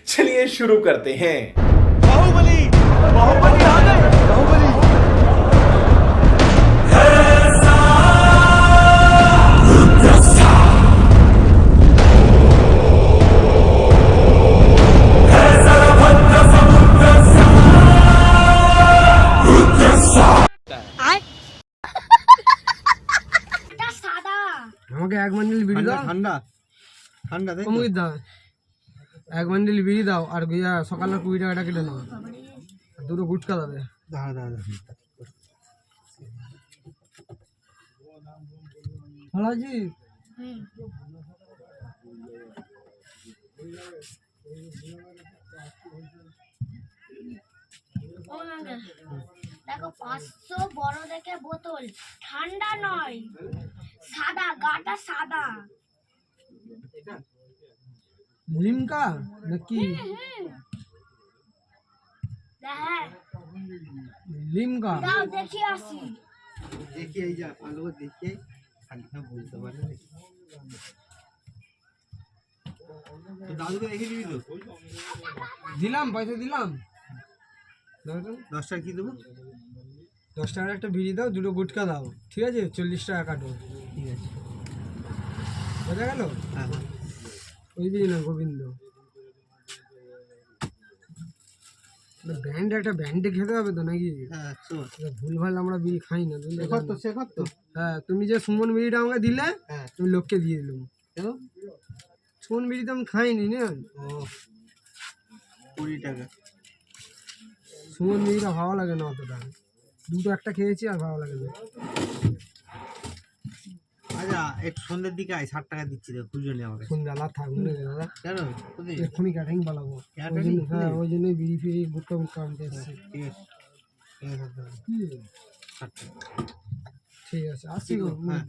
चलिए शुरू करते हैं। बाहुबली बाहुबली आ गए बाहुबली আমাকে এক বান্ডিল বিড়ি দাও। ঠান্ডা ঠান্ডা তাই তো? কমুই দাও, এক বান্ডিল বিড়ি দাও আর গিয়া সকালে 20 টাকাটা কেটে নাও, আর দুটো গুটকা দেবে। দাঁড়া দাঁড়া দাঁড়া। হালাজি দেখো 500 বড় দেখে বোতল, ঠান্ডা নয়, সাদা, গাটা সাদা। লিমকা নাকি হ্যাঁ, লিমকা? দাও দেখি আসি। দেখি এই যা ভালো করে দেখি খালিটা বলতে পারে তো দাদুকে দেখে দিবি তো দিলাম, পয়সা দিলাম। দাও তো। 10 টাকা কি দেবো 10 টাকার একটা বিড়ি দাও, দুটো গুটকা দাও, ঠিক আছে? 40 টাকা কাটো, ঠিক আছে বোঝা গেল? হ্যাঁ হ্যাঁ ওই বিড়ি না, গোবিন্দ ব্যান্ড, একটা ব্যান্ডে খেতে হবে তো নাকি? হ্যাঁ চল ভুলভাল আমরা বিড়ি খাই না, তুমি তো শেখর তো জানো। শেখর তো হ্যাঁ, তুমি যে সুমন বিড়িটা আমাকে দিলে, হ্যাঁ তুমি লোককে দিয়ে দিলাম। কেন সুমন বিড়ি তো আমি খাইনি না। ও 20 টাকা সুমন বিড়িটা ভালো লাগে না অতটা, দুটো একটা খেয়েছি আর ভালো লাগে না। আচ্ছা একটু সন্ধ্যের দিকে আয় 60 টাকা দিচ্ছি তো খুঁজে নি আমাকে সন্ধ্যাবেলা থাক মনে হয় দাদা, কেন কোথায়? এক্ষুনি ক্যাটারিং পালাবো। Catering? ওই জন্য, হ্যাঁ, ওই জন্যই বিড়ি ফিড়ি গুটকা গুটকা আনতে এসেছি। ঠিক আছে ঠিক আছে কি? 60 টাকা ঠিক আছে, আসছি গো। হ্যাঁ